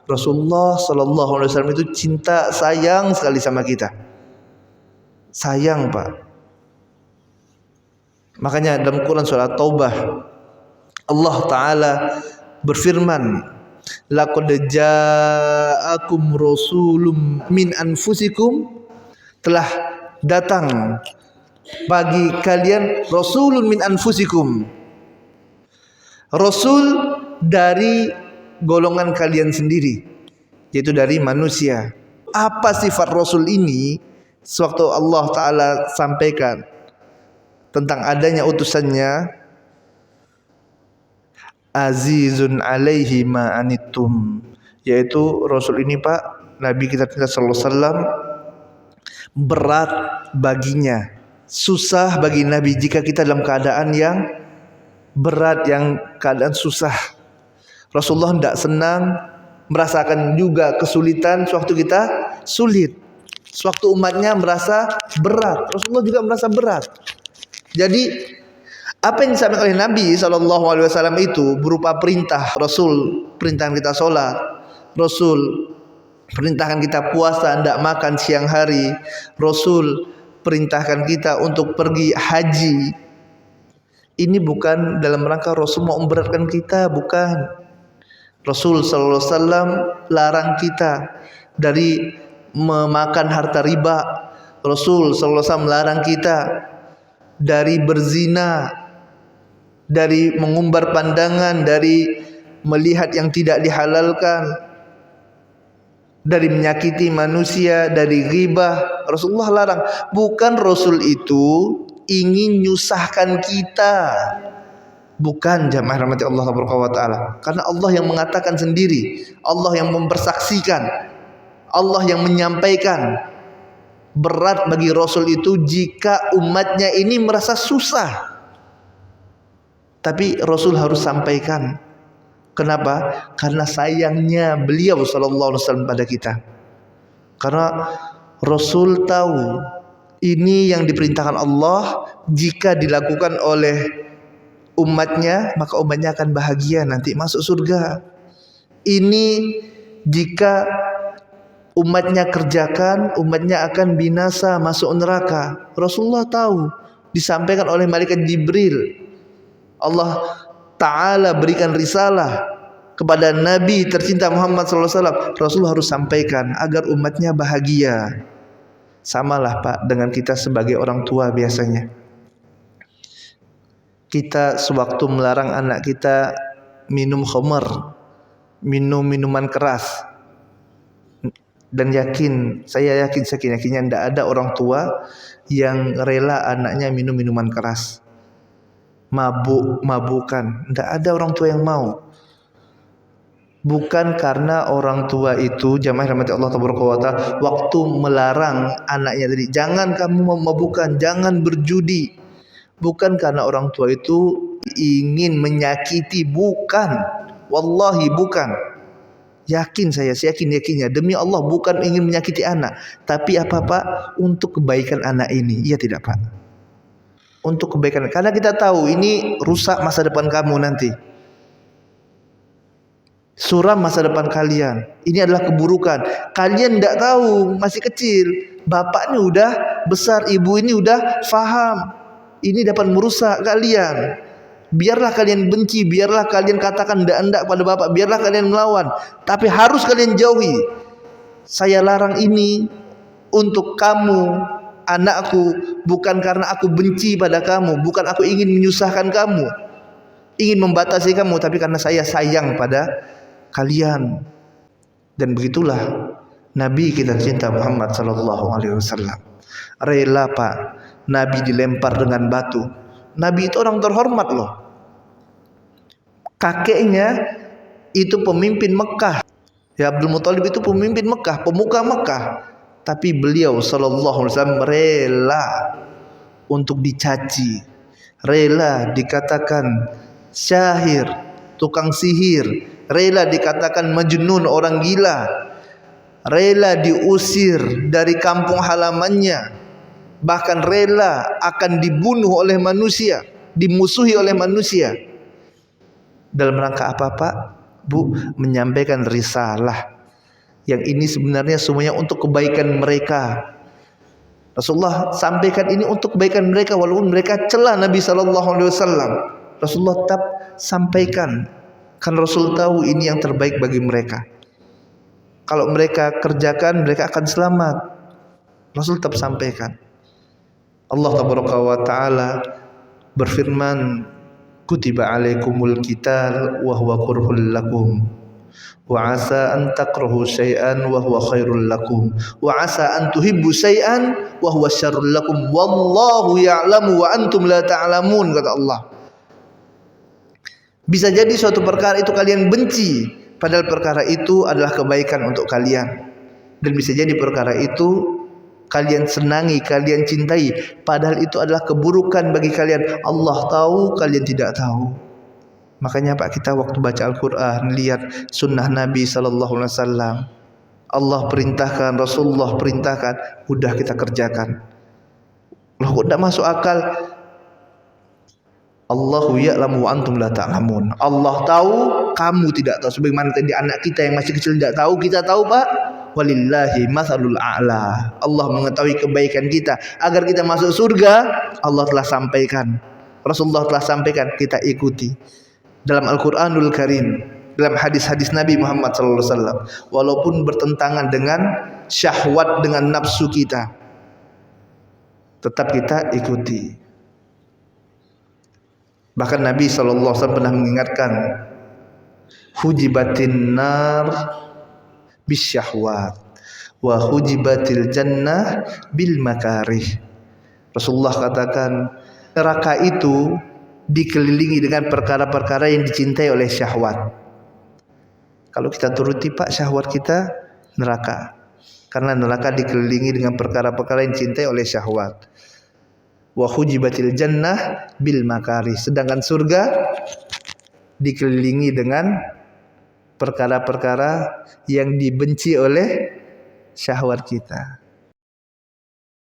Rasulullah Sallallahu Alaihi Wasallam itu cinta sayang sekali sama kita. Sayang Pak. Makanya dalam Quran surat Taubah Allah Ta'ala berfirman, laqad ja'akum rasulun min anfusikum, telah datang bagi kalian rasulun min anfusikum, rasul dari golongan kalian sendiri, yaitu dari manusia. Apa sifat rasul ini? Sewaktu Allah Ta'ala sampaikan tentang adanya utusannya, azizun alaihi ma anittum, yaitu rasul ini Pak, Nabi kita sallallahu alaihi wasallam, berat baginya, susah bagi Nabi jika kita dalam keadaan yang berat, yang keadaan susah. Rasulullah tidak senang merasakan juga kesulitan sewaktu kita sulit. Sewaktu umatnya merasa berat, Rasulullah juga merasa berat. Jadi apa yang disampaikan oleh Nabi SAW itu berupa perintah. Rasul perintahkan kita sholat, Rasul perintahkan kita puasa, tidak makan siang hari, Rasul perintahkan kita untuk pergi haji. Ini bukan dalam rangka Rasul mau memberatkan kita, bukan. Rasul SAW larang kita dari memakan harta riba. Rasul SAW melarang kita dari berzina, dari mengumbar pandangan, dari melihat yang tidak dihalalkan, dari menyakiti manusia, dari ghibah. Rasulullah larang. Bukan Rasul itu ingin nyusahkan kita, bukan, jamaah rahmati Allah Taala. Karena Allah yang mengatakan sendiri, Allah yang mempersaksikan, Allah yang menyampaikan, berat bagi Rasul itu jika umatnya ini merasa susah. Tapi Rasul harus sampaikan. Kenapa? Karena sayangnya beliau sallallahu alaihi wasallam pada kita. Karena Rasul tahu ini yang diperintahkan Allah, jika dilakukan oleh umatnya maka umatnya akan bahagia, nanti masuk surga. Ini jika umatnya kerjakan, umatnya akan binasa, masuk neraka. Rasulullah tahu, disampaikan oleh malaikat Jibril. Allah Ta'ala berikan risalah kepada Nabi tercinta Muhammad SAW. Rasul harus sampaikan agar umatnya bahagia. Samalah Pak dengan kita sebagai orang tua biasanya. Kita sewaktu melarang anak kita minum khamar, minum minuman keras, dan saya yakin seyakin-yakinnya tidak ada orang tua yang rela anaknya minum minuman keras, mabukan, tidak ada orang tua yang mau. Bukan karena orang tua itu, jamaah rahmati Allah Taala, waktu melarang anaknya tadi, jangan kamu memabukan, jangan berjudi, bukan karena orang tua itu ingin menyakiti, bukan, wallahi bukan. Saya yakin-yakinnya demi Allah bukan ingin menyakiti anak, tapi apa Pak? Untuk kebaikan anak ini. Iya tidak Pak? Untuk kebaikan, karena kita tahu ini rusak masa depan kamu nanti, suram masa depan kalian. Ini adalah keburukan. Kalian tidak tahu, masih kecil, bapaknya udah besar, ibu ini udah faham, ini dapat merusak kalian. Biarlah kalian benci, biarlah kalian katakan enggak pada bapak, biarlah kalian melawan, tapi harus kalian jauhi. Saya larang ini untuk kamu, anakku, bukan karena aku benci pada kamu, bukan aku ingin menyusahkan kamu, ingin membatasi kamu, tapi karena saya sayang pada kalian. Dan begitulah Nabi kita cinta Muhammad sallallahu alaihi wasallam. Rela Pak, Nabi dilempar dengan batu. Nabi itu orang terhormat loh. Kakeknya itu pemimpin Mekah. Ya, Abdul Muthalib itu pemimpin Mekah, pemuka Mekah. Tapi beliau sallallahu alaihi wasallam rela untuk dicaci, rela dikatakan syahir, tukang sihir, rela dikatakan majnun, orang gila, rela diusir dari kampung halamannya, bahkan rela akan dibunuh oleh manusia, dimusuhi oleh manusia. Dalam rangka apa Pak? Bu, menyampaikan risalah, Yang ini sebenarnya semuanya untuk kebaikan mereka. Rasulullah sampaikan ini untuk kebaikan mereka, walaupun mereka celah Nabi sallallahu alaihi wasallam. Rasulullah tetap sampaikan, kan Rasul tahu ini yang terbaik bagi mereka. Kalau mereka kerjakan, mereka akan selamat. Rasul tetap sampaikan. Allah tabaraka wa taala berfirman, kutiba alaikumul qital wa huwa kurhul lakum wa asa an takrahu syai'an wa huwa khairul lakum wa asa an tuhibbu syai'an wa huwa syarrul lakum wallahu ya'lamu wa antum la ta'lamun, kata Allah. Bisa jadi suatu perkara itu kalian benci, padahal perkara itu adalah kebaikan untuk kalian. Dan bisa jadi perkara itu kalian senangi, kalian cintai, padahal itu adalah keburukan bagi kalian. Allah tahu, kalian tidak tahu. Makanya Pak, kita waktu baca Al-Quran, lihat sunnah Nabi SAW, Allah perintahkan, Rasulullah perintahkan, udah kita kerjakan. Loh, kok tidak masuk akal? Allahu ya'lamu wa antum la ta'lamun. Allah tahu, kamu tidak tahu. Sebagaimana tadi anak kita yang masih kecil tidak tahu, kita tahu Pak. Walillahi mathalul a'la. Allah mengetahui kebaikan kita agar kita masuk surga. Allah telah sampaikan, Rasulullah telah sampaikan, kita ikuti dalam Al-Quranul Karim, dalam hadis-hadis Nabi Muhammad SAW. Walaupun bertentangan dengan syahwat, dengan nafsu kita, tetap kita ikuti. Bahkan Nabi SAW pernah mengingatkan, hujibatin nar bisyahwat wa hujibatil jannah bil makarih. Rasulullah katakan, neraka itu dikelilingi dengan perkara-perkara yang dicintai oleh syahwat. Kalau kita turuti Pak syahwat kita, neraka. Karena neraka dikelilingi dengan perkara-perkara yang dicintai oleh syahwat. Wa hujibatil jannah bil makarih. Sedangkan surga dikelilingi dengan perkara-perkara yang dibenci oleh syahwat kita.